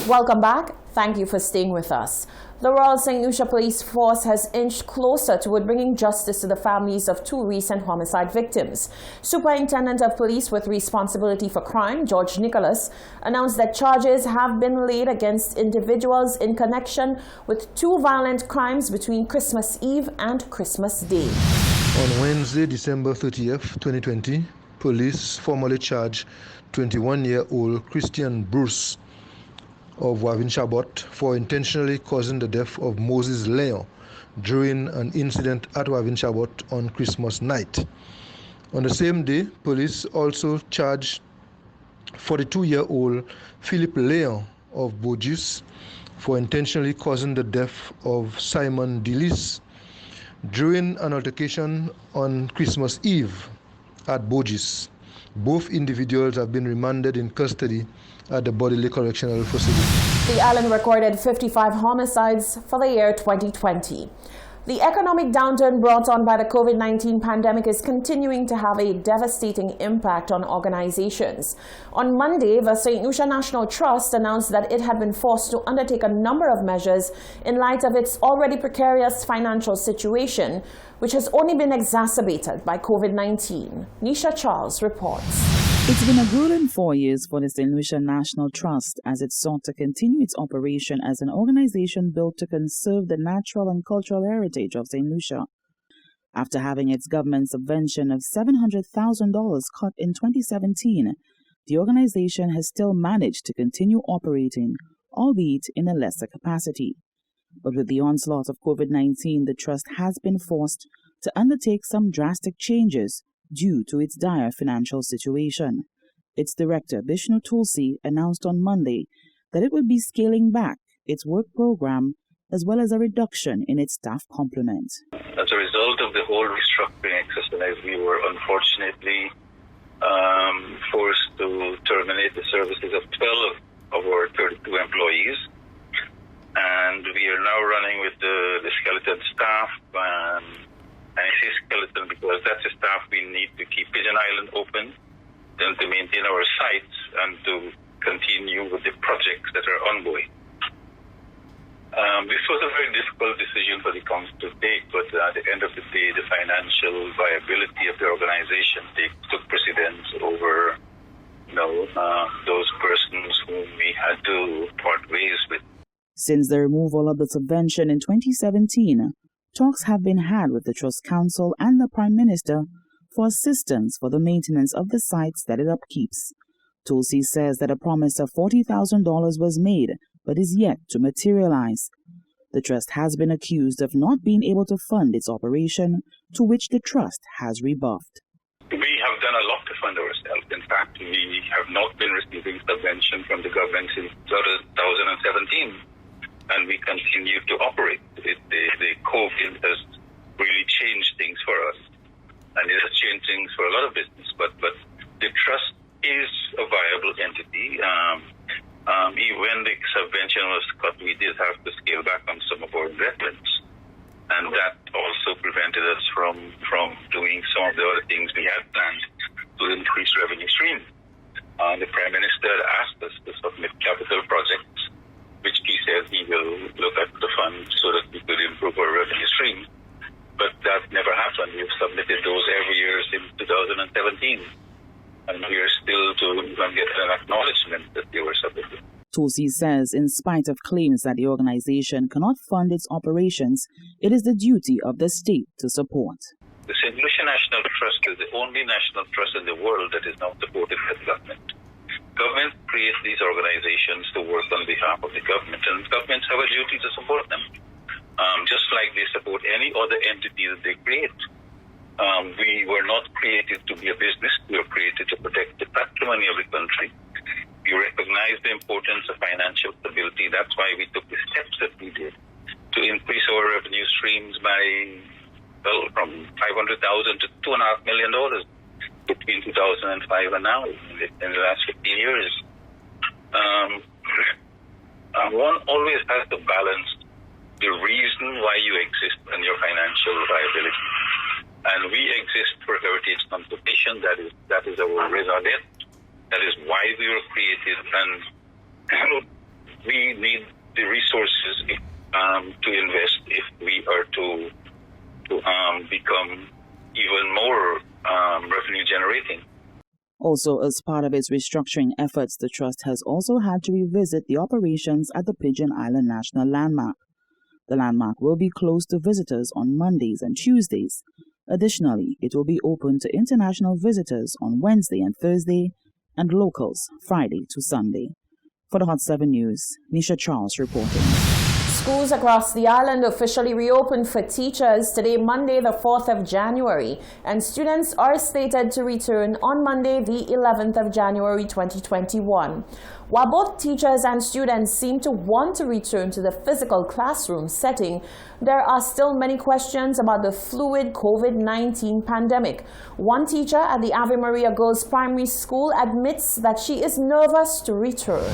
Welcome back. Thank you for staying with us. The Royal St. Lucia Police Force has inched closer toward bringing justice to the families of 2 recent homicide victims. Superintendent of Police with responsibility for crime, George Nicholas, announced that charges have been laid against individuals in connection with 2 violent crimes between Christmas Eve and Christmas Day. On Wednesday, December 30th, 2020, police formally charged 21-year-old Christian Bruce of Wavin Chabot for intentionally causing the death of Moses Leon during an incident at Wavin Chabot on Christmas night. On the same day, police also charged 42-year-old Philip Leon of Bourgis for intentionally causing the death of Simon Delis during an altercation on Christmas Eve at Bourgis. Both individuals have been remanded in custody at the Bodily Correctional Facility. The island recorded 55 homicides for the year 2020. The economic downturn brought on by the COVID-19 pandemic is continuing to have a devastating impact on organizations. On Monday, the St. Lucia National Trust announced that it had been forced to undertake a number of measures in light of its already precarious financial situation, which has only been exacerbated by COVID-19. Nisha Charles reports. It's been a grueling 4 years for the St. Lucia National Trust as it sought to continue its operation as an organization built to conserve the natural and cultural heritage of St. Lucia. After having its government subvention of $700,000 cut in 2017, the organization has still managed to continue operating, albeit in a lesser capacity. But with the onslaught of COVID-19, the Trust has been forced to undertake some drastic changes due to its dire financial situation. Its director, Bishnu Tulsi, announced on Monday that it would be scaling back its work program as well as a reduction in its staff complement. As a result of the whole restructuring exercise, we were unfortunately forced to terminate the services of 12 of our 32 employees. And we are now running with the skeleton staff. And I say skeleton because that's the staff we need to keep Pigeon Island open and to maintain our sites and to continue with the projects that are ongoing. This was a very difficult decision for the council to take, but at the end of the day, the financial viability of the organization took precedence over those persons whom we had to part ways with. Since the removal of the subvention in 2017, talks have been had with the Trust Council and the Prime Minister for assistance for the maintenance of the sites that it upkeeps. Tulsi says that a promise of $40,000 was made, but is yet to materialize. The Trust has been accused of not being able to fund its operation, to which the Trust has rebuffed. We have done a lot to fund ourselves. In fact, we have not been receiving subvention from the government since 2017. And we continue to operate. The COVID has really changed things for us, and it has changed things for a lot of business. But the trust is a viable entity. Even when the subvention was cut, we did have to scale back on some of our investments, and that also prevented us from doing some of the other things we had planned to increase revenue stream. The Prime Minister asked us to submit capital projects, which he said he will look at the funds so that we could improve our revenue stream. But that never happened. We've submitted those every year since 2017. And we are still to even get an acknowledgement that they were submitted. Tulsi says in spite of claims that the organization cannot fund its operations, it is the duty of the state to support. The St. Lucia National Trust is the only national trust in the world that is not supported by the government. Governments create these organizations to work on behalf of the government, and governments have a duty to support them, just like they support any other entity that they create. We were not created to be a business. We were created to protect the patrimony of the country. We recognize the importance of financial stability. That's why we took the steps that we did to increase our revenue streams from $500,000 to $2.5 million. Between 2005 and now, in the last 15 years. One always has to balance the reason why you exist and your financial viability. And we exist for heritage conservation. That is our raison d'etre. That is why we were created. And we need the resources to invest if we are to become even more revenue generating. Also, as part of its restructuring efforts, the Trust has also had to revisit the operations at the Pigeon Island National Landmark. The landmark will be closed to visitors on Mondays and Tuesdays. Additionally, it will be open to international visitors on Wednesday and Thursday, and locals Friday to Sunday. For the Hot 7 News, Nisha Charles reporting. Schools across the island officially reopened for teachers today, Monday, the 4th of January, and students are slated to return on Monday, the 11th of January 2021. While both teachers and students seem to want to return to the physical classroom setting, there are still many questions about the fluid COVID-19 pandemic. One teacher at the Ave Maria Girls Primary School admits that she is nervous to return.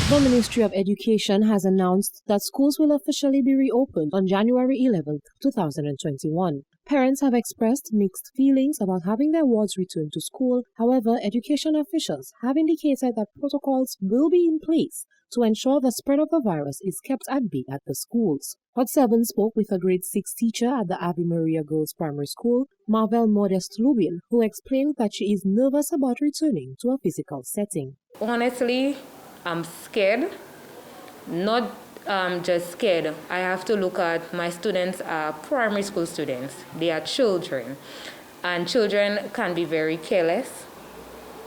The Ministry of Education has announced that schools will officially be reopened on January 11, 2021. Parents have expressed mixed feelings about having their wards return to school. However, education officials have indicated that protocols will be in place to ensure the spread of the virus is kept at bay at the schools. Hot 7 spoke with a grade 6 teacher at the Ave Maria Girls Primary School, Marvel Modest Lubin, who explained that she is nervous about returning to a physical setting. Honestly, I'm scared, not just scared. I have to look at my students are primary school students. They are children, and children can be very careless.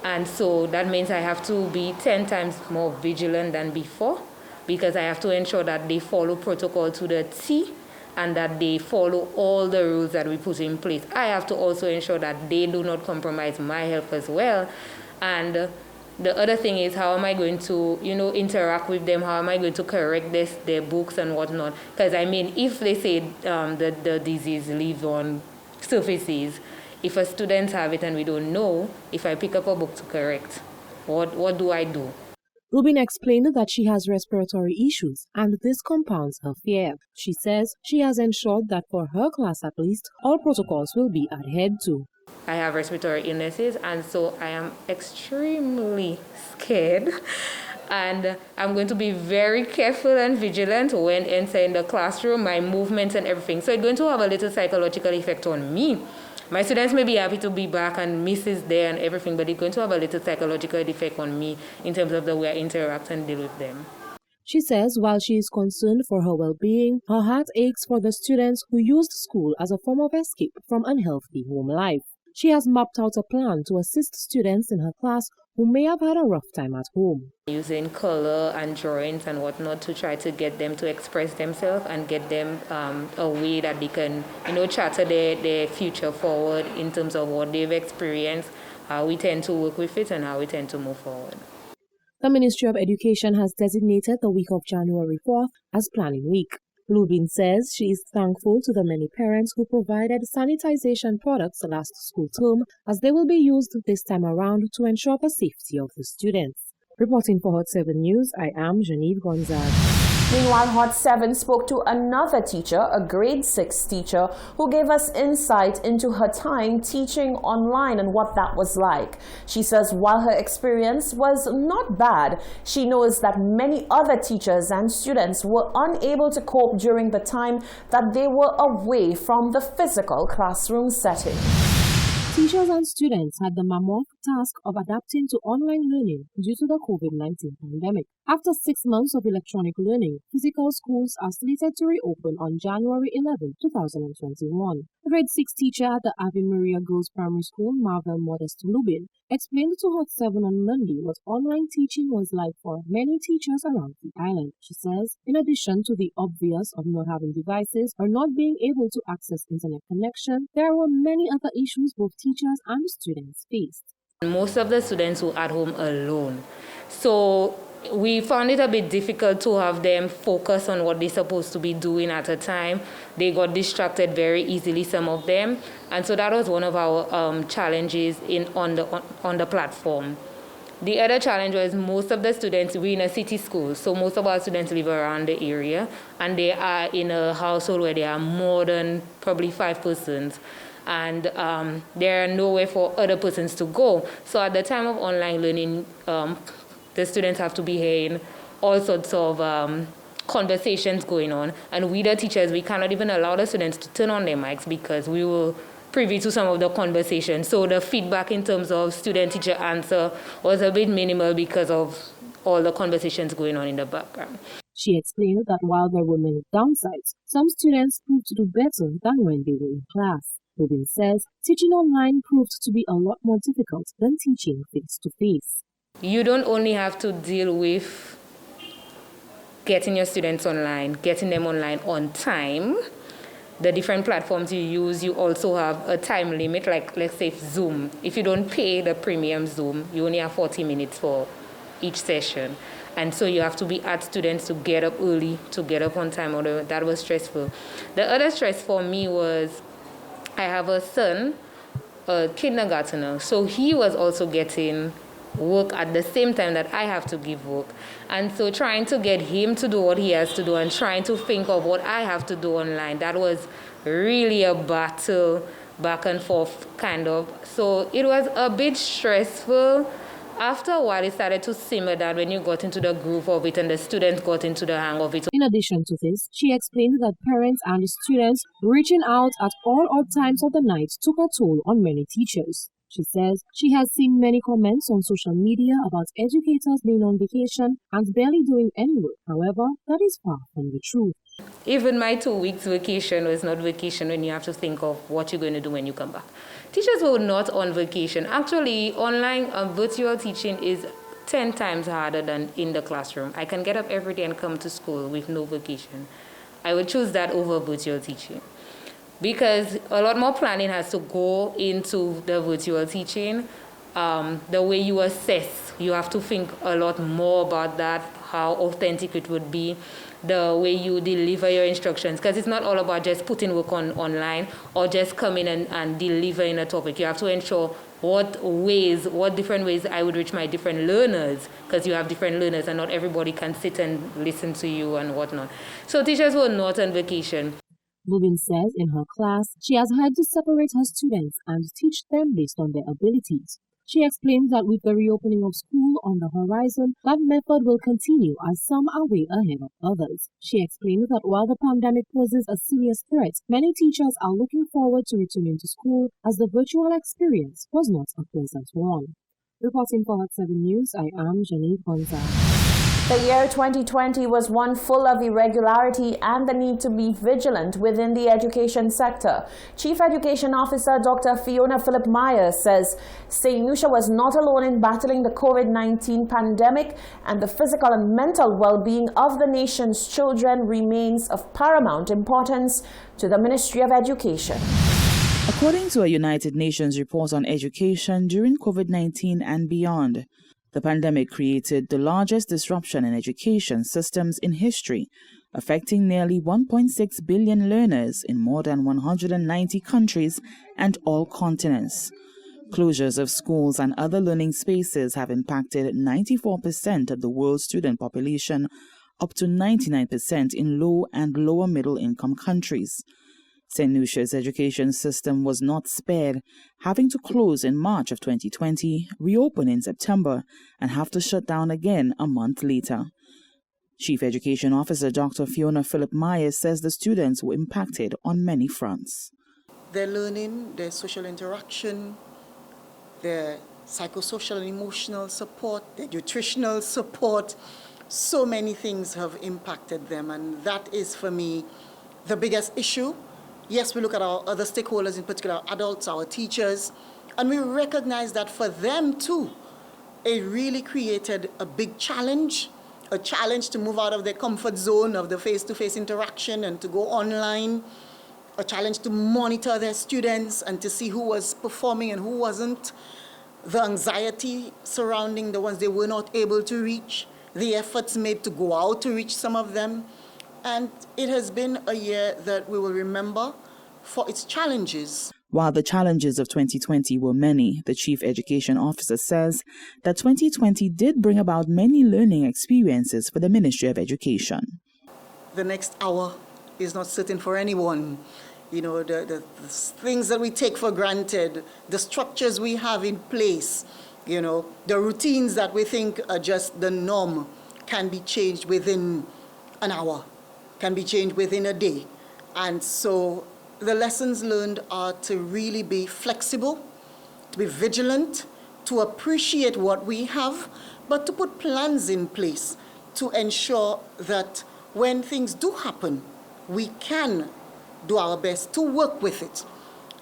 And so that means I have to be 10 times more vigilant than before, because I have to ensure that they follow protocol to the T and that they follow all the rules that we put in place. I have to also ensure that they do not compromise my health as well. And the other thing is, how am I going to, interact with them? How am I going to correct their books and whatnot? Because, if they say the disease lives on surfaces, if a student have it and we don't know, if I pick up a book to correct, what do I do? Rubin explained that she has respiratory issues and this compounds her fear. She says she has ensured that for her class at least, all protocols will be adhered to. I have respiratory illnesses, and so I am extremely scared. And I'm going to be very careful and vigilant when entering the classroom, my movements and everything. So it's going to have a little psychological effect on me. My students may be happy to be back and Mrs. there and everything, but it's going to have a little psychological effect on me in terms of the way I interact and deal with them. She says while she is concerned for her well-being, her heart aches for the students who used school as a form of escape from unhealthy home life. She has mapped out a plan to assist students in her class who may have had a rough time at home. Using color and drawings and whatnot to try to get them to express themselves and get them a way that they can, chatter their future forward in terms of what they've experienced, how we tend to work with it and how we tend to move forward. The Ministry of Education has designated the week of January 4th as Planning Week. Lubin says she is thankful to the many parents who provided sanitization products last school term, as they will be used this time around to ensure the safety of the students. Reporting for Hot 7 News, I am Genevieve Gonzaga. Meanwhile, Hot 7 spoke to another teacher, a grade 6 teacher, who gave us insight into her time teaching online and what that was like. She says while her experience was not bad, she knows that many other teachers and students were unable to cope during the time that they were away from the physical classroom setting. Teachers and students had the mammoth task of adapting to online learning due to the COVID-19 pandemic. After 6 months of electronic learning, physical schools are slated to reopen on January 11, 2021. A grade 6 teacher at the Ave Maria Girls Primary School, Marvel Modest Lubin, explained to Hot 7 on Monday what online teaching was like for many teachers around the island. She says, in addition to the obvious of not having devices or not being able to access internet connection, there were many other issues both teachers and students faced. Most of the students were at home alone. So we found it a bit difficult to have them focus on what they're supposed to be doing at a time. They got distracted very easily, some of them. And so that was one of our challenges on the platform. The other challenge was most of the students, we're in a city school, so most of our students live around the area, and they are in a household where there are more than probably 5 persons. And there are nowhere for other persons to go. So at the time of online learning, the students have to be here in all sorts of conversations going on. And we, the teachers, we cannot even allow the students to turn on their mics because we were privy to some of the conversations. So the feedback in terms of student-teacher answer was a bit minimal because of all the conversations going on in the background. She explained that while there were many downsides, some students proved to do better than when they were in class. Rubin says teaching online proved to be a lot more difficult than teaching face-to-face. You don't only have to deal with getting your students online, getting them online on time. The different platforms you use, you also have a time limit, like let's say Zoom. If you don't pay the premium Zoom, you only have 40 minutes for each session. And so you have to be at students to get up early, to get up on time. That was stressful. The other stress for me was I have a son, a kindergartner, so he was also getting work at the same time that I have to give work. And so trying to get him to do what he has to do and trying to think of what I have to do online, that was really a battle, back and forth kind of. So it was a bit stressful. After a while, it started to simmer down when you got into the groove of it and the students got into the hang of it. In addition to this, she explained that parents and students reaching out at all odd times of the night took a toll on many teachers. She says she has seen many comments on social media about educators being on vacation and barely doing any work. However, that is far from the truth. Even my 2 weeks vacation was not vacation when you have to think of what you're going to do when you come back. Teachers were not on vacation. Actually, online virtual teaching is 10 times harder than in the classroom. I can get up every day and come to school with no vacation. I would choose that over virtual teaching because a lot more planning has to go into the virtual teaching. The way you assess, you have to think a lot more about that, how authentic it would be, the way you deliver your instructions, because it's not all about just putting work online or just coming and delivering a topic. You have to ensure what different ways I would reach my different learners, because you have different learners and not everybody can sit and listen to you and whatnot. So teachers were not on vacation. Rubin says in her class, she has had to separate her students and teach them based on their abilities. She explains that with the reopening of school on the horizon, that method will continue as some are way ahead of others. She explains that while the pandemic poses a serious threat, many teachers are looking forward to returning to school as the virtual experience was not a pleasant one. Reporting for Hot 7 News, I am Janine Gonzalez. The year 2020 was one full of irregularity and the need to be vigilant within the education sector. Chief Education Officer Dr. Fiona Philip-Myers says St. Lucia was not alone in battling the COVID-19 pandemic, and the physical and mental well-being of the nation's children remains of paramount importance to the Ministry of Education. According to a United Nations report on education during COVID-19 and beyond, the pandemic created the largest disruption in education systems in history, affecting nearly 1.6 billion learners in more than 190 countries and all continents. Closures of schools and other learning spaces have impacted 94% of the world's student population, up to 99% in low and lower middle income countries. St. Lucia's education system was not spared, having to close in March of 2020, reopen in September, and have to shut down again a month later. Chief Education Officer Dr. Fiona Philip-Myers says the students were impacted on many fronts. Their learning, their social interaction, their psychosocial and emotional support, their nutritional support, so many things have impacted them, and that is for me the biggest issue. Yes, we look at our other stakeholders, in particular our adults, our teachers, and we recognize that for them too, it really created a big challenge, a challenge to move out of their comfort zone of the face-to-face interaction and to go online, a challenge to monitor their students and to see who was performing and who wasn't, the anxiety surrounding the ones they were not able to reach, the efforts made to go out to reach some of them. And it has been a year that we will remember for its challenges. While the challenges of 2020 were many, the Chief Education Officer says that 2020 did bring about many learning experiences for the Ministry of Education. The next hour is not certain for anyone. You know, the things that we take for granted, the structures we have in place, you know, the routines that we think are just the norm can be changed within an hour, can be changed within a day. And so the lessons learned are to really be flexible, to be vigilant, to appreciate what we have, but to put plans in place to ensure that when things do happen, we can do our best to work with it.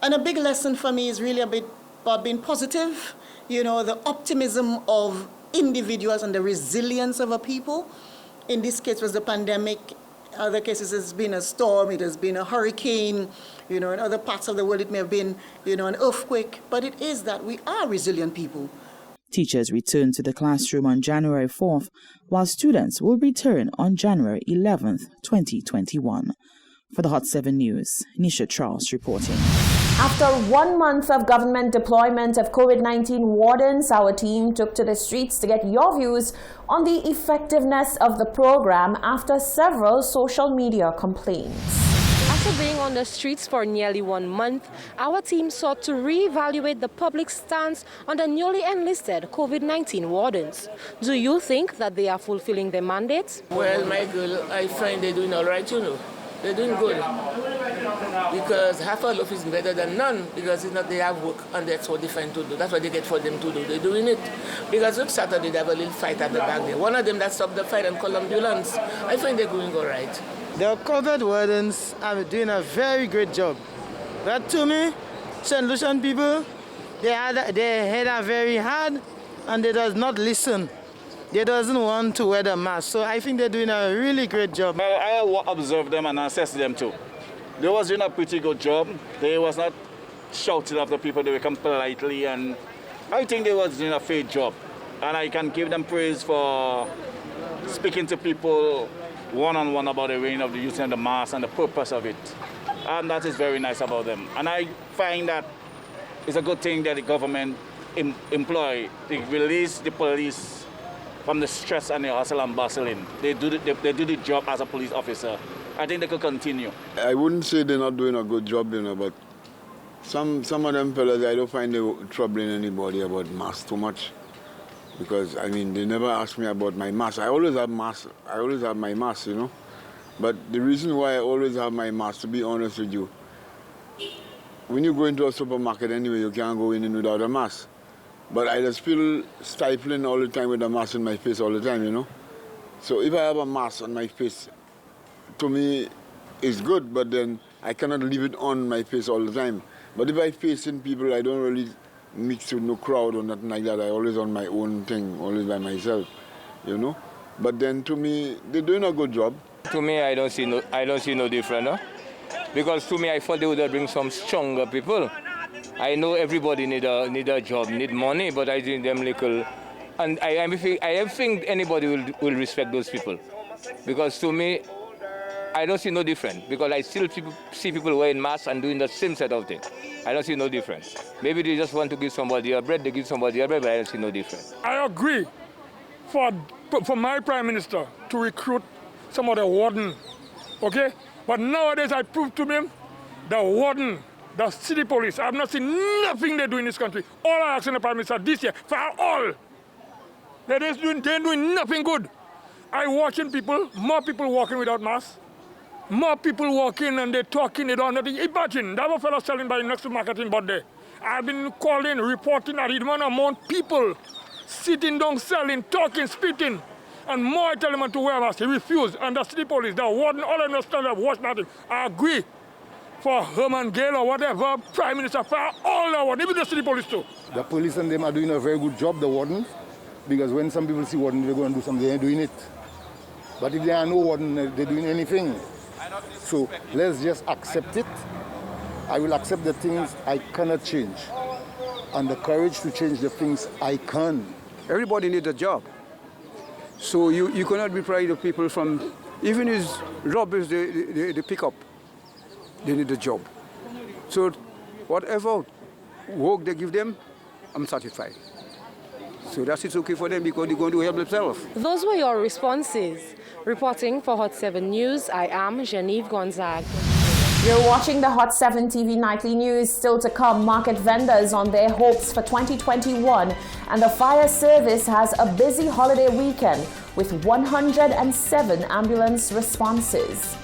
And a big lesson for me is really about being positive, you know, the optimism of individuals and the resilience of a people. In this case was the pandemic. Other cases has been a storm, it has been a hurricane, you know, in other parts of the world it may have been, you know, an earthquake, but it is that we are resilient people. Teachers return to the classroom on January 4th, while students will return on January 11th, 2021. For the Hot 7 News, Nisha Charles reporting. After 1 month of government deployment of COVID-19 wardens, our team took to the streets to get your views on the effectiveness of the program after several social media complaints. After being on the streets for nearly 1 month, our team sought to reevaluate the public's stance on the newly enlisted COVID-19 wardens. Do you think that they are fulfilling their mandates? Well, my girl, I find they're doing all right, you know. They're doing good. Because half a loaf is better than none, because it's not they have work and that's what they find to do. That's what they get for them to do. They're doing it. Because look, Saturday they have a little fight at the back there. One of them that stopped the fight and called ambulance. I find they're going all right. The COVID wardens are doing a very great job. But to me, St. Lucian people, their head are very hard and they does not listen. They doesn't want to wear the mask. So I think they're doing a really great job. I observed them and assessed them too. They was doing a pretty good job. They was not shouting after people. They were come politely, and I think they was doing a fair job. And I can give them praise for speaking to people one-on-one about the reign of the use of the mask and the purpose of it. And that is very nice about them. And I find that it's a good thing that the government employ. They release the police from the stress and the hustle and bustling. They do the job as a police officer. I think they could continue. I wouldn't say they're not doing a good job, you know, but some of them fellas, I don't find they troubling anybody about masks too much. Because, I mean, they never ask me about my mask. I always have mask. I always have my mask, you know. But the reason why I always have my mask, to be honest with you, when you go into a supermarket anyway, you can't go in without a mask. But I just feel stifling all the time with a mask in my face all the time, you know. So if I have a mask on my face, to me, it's good, but then I cannot leave it on my face all the time. But if I facing people, I don't really mix with no crowd or nothing like that. I always on my own thing, always by myself, you know. But then to me, they're doing a good job. To me, I don't see no difference, no? Because to me, I thought they would bring some stronger people. I know everybody need a job, need money, but I think them little, and I think anybody will respect those people, because to me, I don't see no difference, because I still see people wearing masks and doing the same set of things. I don't see no difference. Maybe they just want to give somebody a bread, they give somebody a bread, but I don't see no difference. I agree for my Prime Minister to recruit some of the warden, okay? But nowadays I prove to them, the warden, the city police, I have not seen nothing they do in this country. All I ask in the Prime Minister this year, for all, they're doing nothing good. I watching people, more people walking without masks, more people walking and they're talking, they don't have nothing. Imagine, that was a fellow selling by the next market in Bodde. I've been calling, reporting that the amount of people sitting down, selling, talking, spitting, and more I tell him to wear masks. He refused, and the city police, the warden, all understand that watch nothing. I agree. For Herman Gale or whatever, Prime Minister, for all the warden, even the city police too. The police and them are doing a very good job, the wardens, because when some people see warden, they're going to do something, they're doing it. But if there are no warden, they're doing anything. So let's just accept it. I will accept the things I cannot change, and the courage to change the things I can. Everybody needs a job. So you cannot be proud of people from, even his robbers, they pick up. They need a job. So whatever work they give them, I'm satisfied. So that's it's okay for them because they're going to help themselves. Those were your responses. Reporting for Hot 7 News, I am Genevieve Gonzague. You're watching the Hot 7 TV Nightly News. Still to come, market vendors on their hopes for 2021, and the fire service has a busy holiday weekend. with 107 ambulance responses.